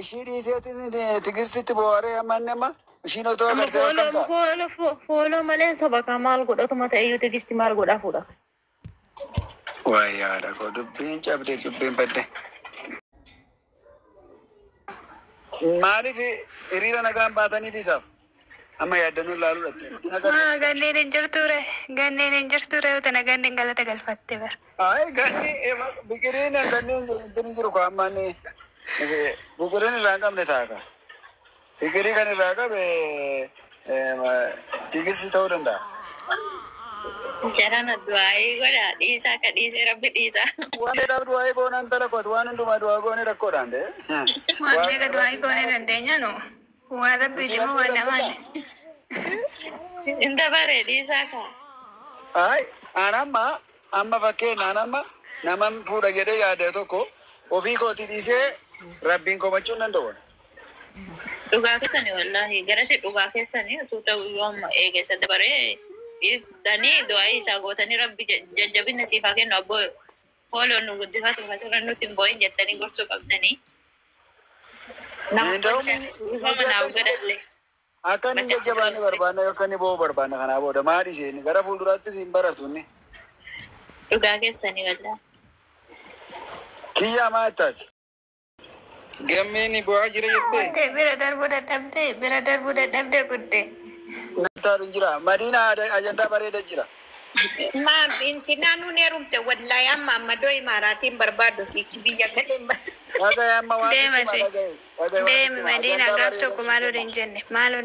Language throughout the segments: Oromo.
ishii dhiiseetiin tigistitti booree amannama ishiin otoo agartee akkam fooloo malee soba maal godhatuma ta'eyyuu tigisti maal godhaa fuudha. Wayyaadha koo dubbiin cabdee dubbiin badde. Maaliif hiriira nagaan baataniif isaaf amma yaaddanuu ilaaluu dhatte. Ganneen hin jirture utana ganneen galata galfatte bar. Ay ganni bikiriin ganneen hin jiru koo ammaan bikiriin irraa hin qabne taaka. Bikirii kan irraa qabe tigisti ta'uu danda'a. Jarana du'aayii godha dhiisaa ka dhiisee rabbi dhiisaa. Waan dheeraaf du'aayii goonaan talakoot waan hundumaa du'aa goonee rakkoodhaan dee. Waan dheeraa du'aayii goonee dandeenya nu. Waan rabbi jimu waan namaan. Inta bare dhiisaa ka. Ay amma fakkeenyaan amma nama fuudha jedhee yaade tokko ofii kooti dhiisee rabbiin komachuu hin danda'u. Dhugaa keessanii wallaahi garasi dhugaa keessanii osoo ta'u yoo amma eegessa dabaree ibsitanii du'aayii isaa gootanii rabbi jajjabina siifaa kennu abboo fooloon nu guddifatu fasirra nuti hin boo'in jettanii gorsuu qabdanii. Akka inni jajjabaanii barbaanna yookaan inni bo'oo barbaanna kanaa booda maal isheen gara fuulduraattis hin baratunni. Dhugaa keessanii wallaahi. Kiyyaa maattaati. Gammeen bu'aa jira jettee. Bira darbuu dadhabdee guddee. Naftaaru jira. Madiina ajandaa bareeda jira. Maam inti naannoo neerumte wallaahi amma doo imaaraatiin barbaadu sichi biyya galeen Dhaga'ee amma waan Deemi Madiina gaaf tokko maaloo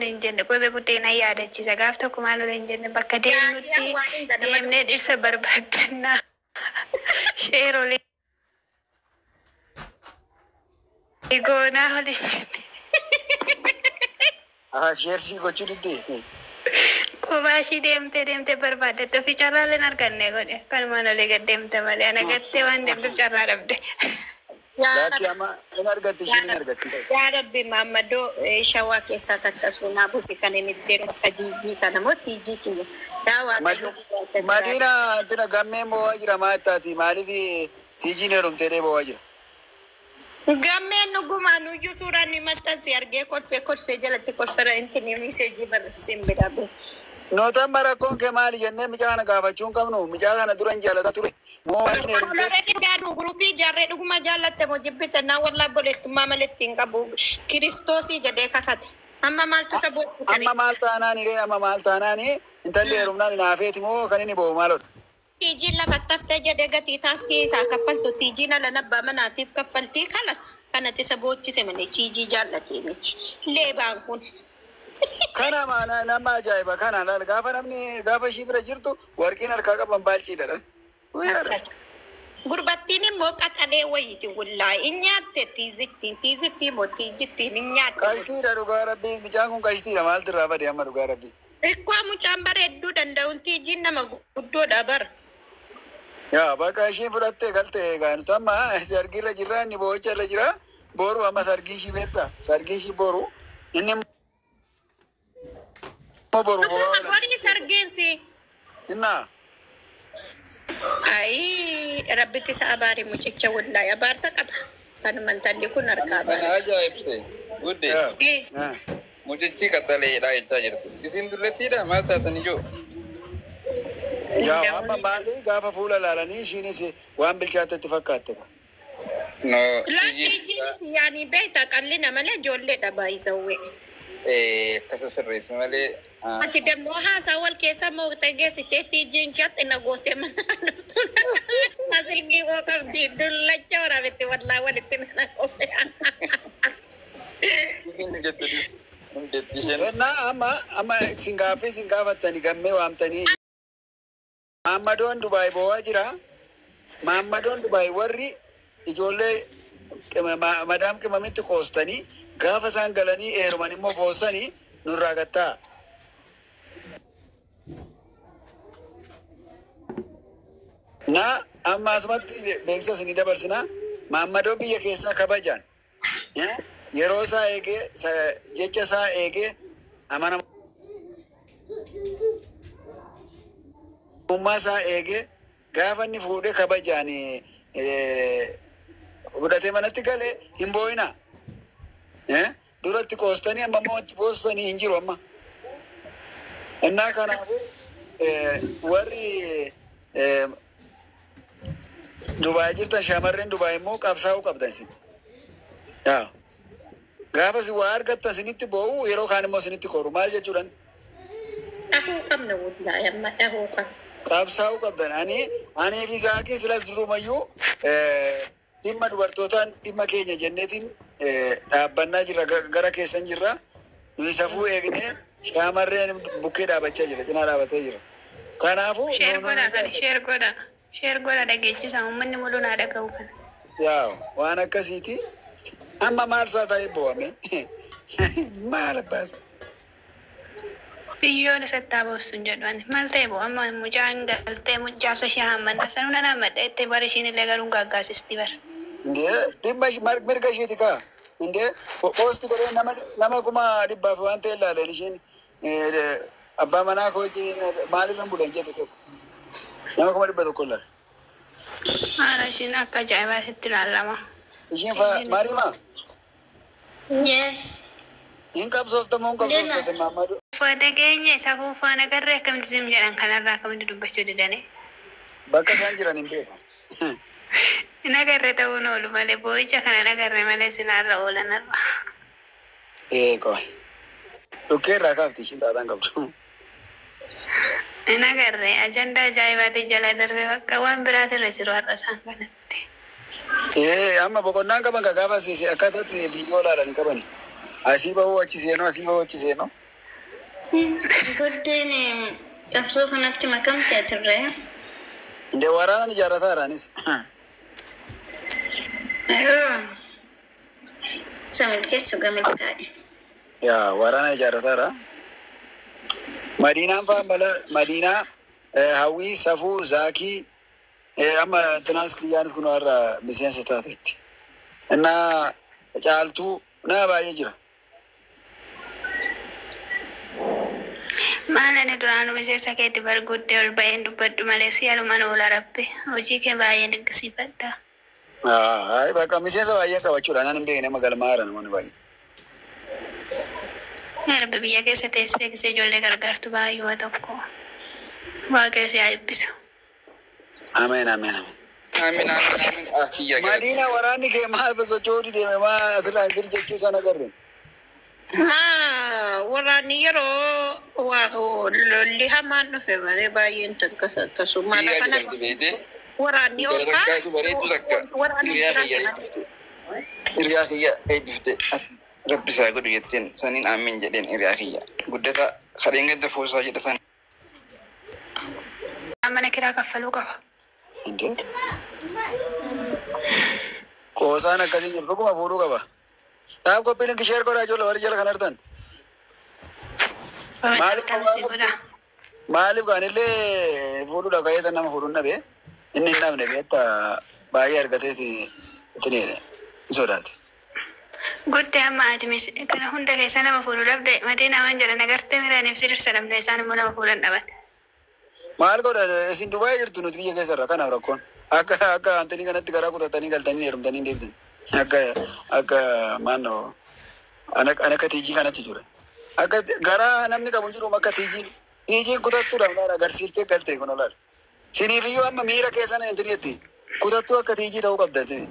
hin jenne qubee buddeena yaadachiisa gaaf tokko maaloo hin jenne bakka deemnutti deemnee dhirsa barbaadannaa sheerolee goonaa ol hin jenne. Sheersii gochuu diddee. Kubaashii deemtee barbaaddatte ofii carraaleen arganne godhe kanumaan olii gad deemte malee ana gattee waan deemtuuf carraa dhabde. Laakki amma hin argatti isheen hin argatti. Yaa Rabbi Maammadoo shawaa keessaa takka suunaa busi kan inni ittiin akka jiijii kana moo tiijii kiyya. Madiina tina gammeen bo'aa jira maattaati maaliif tiijiin heerumtee dhee bo'aa jira. Gammeen dhugumaan nuyyuu suuraan ni maxxansi argee kolfee jalatti kolfera inti ni miseejii barreessin bidhaabee. Nootaan barakkoon kee maali jennee mijaa kana gaafachuun qabnu mijaa kana dura hin jaallata ture. Gaadhu gurubii jaarree dhuguma jaallatte moo jibbite naa wallaa boleettummaa maletti hin qabu kiristoosii jedhee kakate. Amma maaltu isa booddu kanii? Amma maal taanaani intalli heerumnaan hin hafeeti moo kan inni bo'u maalodha? Tiijiin lafa taftee jedhee gatii taasisee isaa kaffaltu tiijiin ala nabbaa manaatiif kaffaltii kalas kanatti isa boochise malee tiijii jaallatee miti. Leebaan kun. Kana maana nama ajaa'iba kana laal gaafa namni gaafa ishii bira jirtu warqiin harkaa qaban baalchiidhaan. Gurbattiin immoo qaxalee wayiiti wallaahi in nyaatte tiizittiin moo tiijittiin in nyaatte. Qashtiidha dhugaa rabbii mijaan kun qashtiidha maaltu irraa bade amma dhugaa rabbii. Ikkoo mucaan bareedduu danda'uun tiijiin nama guddoodha bara. Yaa bakka ishiin fudhattee galtee egaa nuti amma sargiirra jirra inni boo'icha irra jira boru amma sargii ishii beektaa sargii ishii boru inni boru bo'aa. Borii sargiinsi. Innaa. Ayi rabbitti isa abaari mucicha wallaahi abaarsa qaba. Kanuma intalli kun harkaa bara. Kana ajaa'ibse guddee. Mucichi qaxaleedha jechaa jirtu. Isin dullettiidha maal taatan ijoo? Yaa amma maali gaafa fuula laalanii ishiinis waan bilchaatetti fakkaatte. No. Tiijiin yaani beektaa qallina malee ijoolleedha baay'isawwee. Akkasa sirreessi malee. Ati dammoo haasaa wal keessa mooqxee geessitee tiijiin shaatti na gootee mana dhuftu asilgii koo qabdi dullacha waraabetti wallaa walitti nana qophee. Ennaa amma isin gaafattanii gammee waamtanii Maammadoon Dubaay bo'aa jira. Maammadoon Dubaay warri ijoollee madaam qimamitti qoostanii gaafa isaan galanii eeruman immoo boosanii nurraa gattaa. Na amma asumatti beeksisa ni dabarsina. Maammadoo biyya keessaa kabajaan yeroo isaa eegee jecha isaa eegee amanamummaa isaa eegee gaafa inni fuudhee kabajaan fudhatee manatti galee hin boo'ina. duratti qoostanii amma immoo itti boostanii hin jiru amma. Innaa kanaafuu warri Dubaay jirtan shamarreen Dubaay immoo qabsaa'uu qabdan isin. Gaafa si waa argattan isinitti boo'u yeroo kaan immoo isinitti koru maal jechuudhaan? Dhahuu qabna wallahi amma dhahuu qabna. Qabsaa'uu qabdan ani fi Zaakii silas durumayyuu dhimma dubartootaan dhimma keenya jenneetiin dhaabbannaa jirra gara keessan jirra. Nuyi safuu eegnee shamarreen bukkee dhaabachaa jira cinaa dhaabatee jira. Kanaafuu sheer godha dhageechisa uummanni mul'uun haa dhaga'u kana. Yaa waan akkasiiti. Amma maal isaa ta'ee boo'ame? Maal abbaasa? Biyyoon isatti haaboosu hin jedhu ani maal ta'e boo amma mucaan galtee mucaasa ishee hammanna sanuu nan hammadha itti bara ishiin illee garuun gaaggaasisti bara. Dhimma mirga isheeti kaa. Poosti godhee nama kuma dhibbaaf waan ta'e ilaaleen ishiin abbaa manaa koo maalirran bulan jedhe tokko. Nama kuma dhibba tokko ilaale. Haala ishiin akka ajaa'ibaatitti ilaalama. Ishiin maaliimaa? Yes. Hin qabsooftamoo hin qabsooftate Maamadu. Uffata keenya isa fuufaan agarree akkamitti sim jedhan kanarraa akkamitti dubbachuu didanii. Bakka isaan jiran hin beeku. Hin agarree ta'uun oolu malee boo'icha kana hin agarree malee sinaarra oolanarra. Qoy. Dhukkee irraa kaafti ishiin taataan qabdu. Hin agarree ajandaa ajaa'ibaati jala darbee bakka waan biraatirra jiru har'a isaan kanatti. Amma boqonnaan qaban ka gaafa siise akkatatti biyyoo ilaalanii qabani. Asii bahuu achi seenuu asii bahuu achi seenuu. Guddeen qabsoo kanatti makamtee turre. Indee waraanaan ijaarrataa jiraanis. Samil keessu gamil kaa'e. Yaa waraanaan ijaarrataa jira. Madiinaan fa'aa mala Madiinaa hawwii safuu Zaakii amma tinaas kiyyaanis kun warra miseensa taateetti. Innaa caaltuu naa baay'ee jira. Maalani duraan miseensa keetti barguuddee ol ba'een dubbadhu malee si'alumaan oola rabbi hojii kee baay'ee dinqisiifadha. Bakka miseensa baay'ee qabachuudha nan hin beekne magaalaa haara namoonni baay'ee. Rabbi biyya keessa teessee gisee ijoollee gargaartu baay'uma tokko waaqayyo si haa eebbisu. Ameen. Madiina waraanni kee maal socho'uu deeme maal asirraa hin jiru jechuu sana agarre. Waraanni yeroo lolli hamaan dhufe malee baay'een akkasuma waraanni hiriyaa kiyya eebbifte rabbi isaa godhu jetteen saniin aamin jedheen hiriyaa kiyya guddata kadheen gadda fuusaa jedha san. Mana kiraa kaffaluu qaba. Indee qoosaan akkasii jiru dhuguma fuudhuu qaba. Taa'u qophiin inni sheer godhaa ijoollee warri jala kan artan. Maaliif kaanillee fuudhuudhaaf ka'eetan nama fuudhuun dhabee inni hin dhabne beektaa baay'ee argateeti itti dheere hin sodaate. Guddee amma ati kana hunda keessa nama fuudhuu dhabde matii namaan jedhan agartee miraaniif sirriisa dhabde isaan immoo nama fuudhan dhaban. Maal godhan isin Dubaay jirtu nuti biyya keessarra kanaaf rakkoon akka antanii kanatti garaa kutatanii galtanii heerumtanii deebiten akka maannoo akka tiijii kanatti jira. Akka garaa namni qabu jiru akka tiijiin kutattuudhaaf maal agarsiiftee galtee kun olaal. Siniifiyyuu amma miira keessan intiniitti kutattuu akka tiijii ta'uu qabdan sini.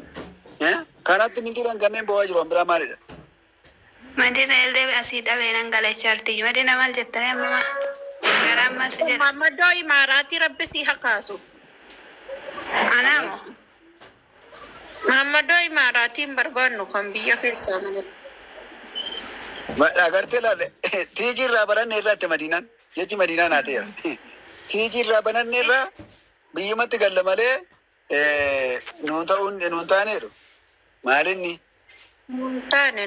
Kanatti mintiidhaan gameen bo'aa jiru an biraa maalidha? Madiina illee asii dhabee nan galachaarti. Madiina maal jettanii amma garaan maal si jedha? Mamadoo imaaraatii rabbi si hakaasu. Anaamu. Mamadoo imaaraatiin barbaannu kan biyya keessaa malee. Agartee laalle tiijii irraa baranne irraatti Madiinaan jechi Madiinaan haa ta'eera. Tiijii irraa bananne irraa biyyumatti galla malee nuun taaneeru. Maalinni? Nuun taane.